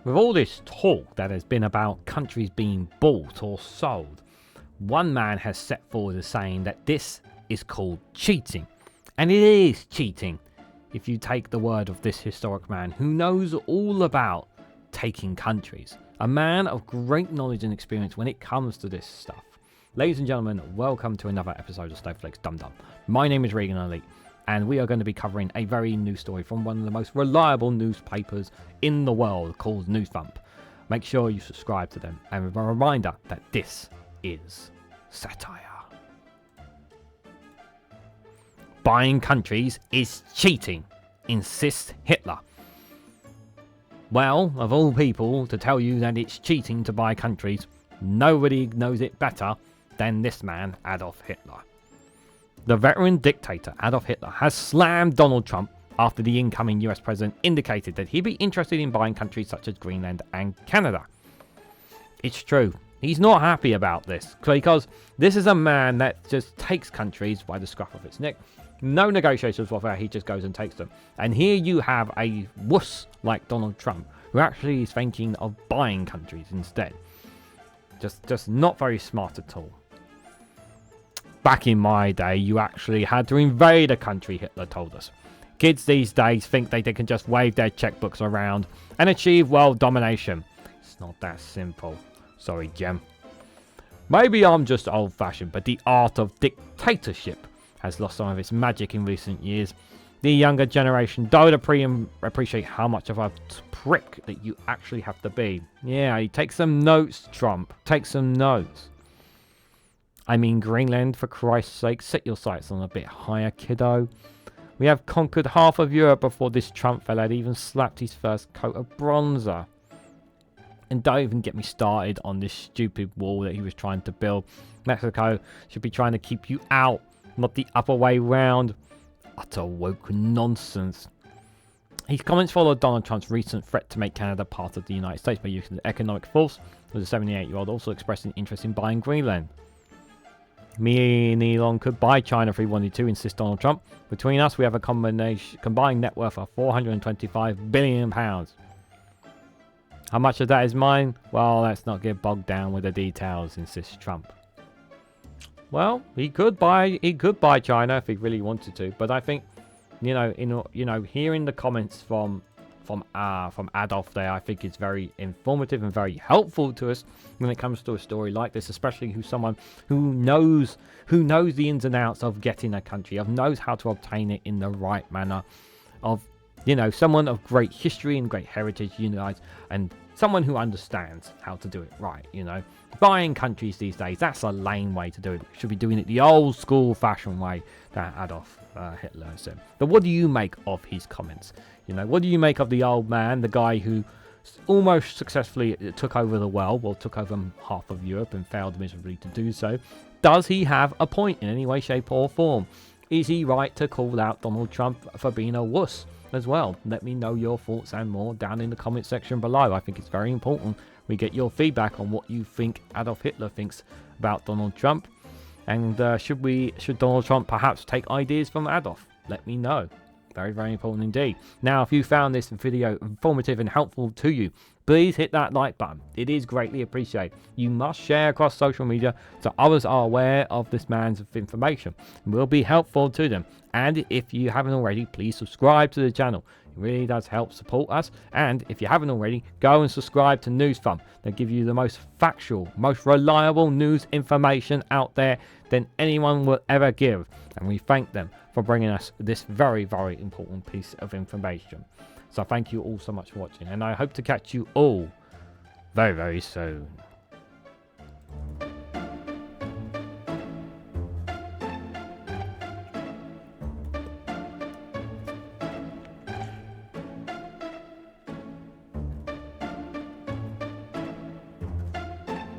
With all this talk that has been about countries being bought or sold, one man has set forward as saying that this is called cheating. And it is cheating if you take the word of this historic man who knows all about taking countries. A man of great knowledge and experience when it comes to this stuff. Ladies and gentlemen, welcome to another episode of Snowflake's Dum Dum. My name is Reganelite, and we are going to be covering a very new story from one of the most reliable newspapers in the world called Newsthump. Make sure you subscribe to them, and a reminder that this is satire. Buying countries is cheating, insists Hitler. Well, of all people to tell you that it's cheating to buy countries, nobody knows it better than this man, Adolf Hitler. The veteran dictator Adolf Hitler has slammed Donald Trump after the incoming US president indicated that he'd be interested in buying countries such as Greenland and Canada. It's true. He's not happy about this because this is a man that just takes countries by the scruff of its neck. No negotiations whatsoever, he just goes and takes them. And here you have a wuss like Donald Trump who actually is thinking of buying countries instead. Just not very smart at all. Back in my day, you actually had to invade a country, Hitler told us. Kids these days think they can just wave their checkbooks around and achieve world domination. It's not that simple. Sorry, Jim. Maybe I'm just old-fashioned, but the art of dictatorship has lost some of its magic in recent years. The younger generation don't appreciate how much of a prick that you actually have to be. Yeah, take some notes, Trump. Take some notes. I mean, Greenland, for Christ's sake, set your sights on a bit higher, kiddo. We have conquered half of Europe before this Trump fella had even slapped his first coat of bronzer. And don't even get me started on this stupid wall that he was trying to build. Mexico should be trying to keep you out, not the other way round. Utter woke nonsense. His comments followed Donald Trump's recent threat to make Canada part of the United States by using the economic force, with the 78-year-old also expressed an interest in buying Greenland. Me and Elon could buy China if we wanted to, insists Donald Trump. Between us, we have a combined net worth of £425 billion. How much of that is mine? Well, let's not get bogged down with the details, insists Trump. Well, he could buy China if he really wanted to, but I think, hearing the comments from Adolf there, I think it's very informative and very helpful to us when it comes to a story like this, especially someone who knows the ins and outs of getting a country, knows how to obtain it in the right manner, someone of great history and great heritage, and someone who understands how to do it right, Buying countries these days, that's a lame way to do it. We should be doing it the old school fashioned way that Adolf Hitler said. But what do you make of his comments? What do you make of the old man, the guy who almost successfully took over the world, took over half of Europe and failed miserably to do so? Does he have a point in any way, shape or form? Is he right to call out Donald Trump for being a wuss as well? Let me know your thoughts and more down in the comment section below. I think it's very important we get your feedback on what you think Adolf Hitler thinks about Donald Trump. And should Donald Trump perhaps take ideas from Adolf? Let me know. Very, very important indeed. Now, if you found this video informative and helpful to you, please hit that like button. It is greatly appreciated. You must share across social media so others are aware of this man's information. It will be helpful to them. And if you haven't already, please subscribe to the channel. It really does help support us. And if you haven't already, go and subscribe to Newsthump. They give you the most factual, most reliable news information out there than anyone will ever give. And we thank them for bringing us this very, very important piece of information. So thank you all so much for watching, and I hope to catch you all very, very soon.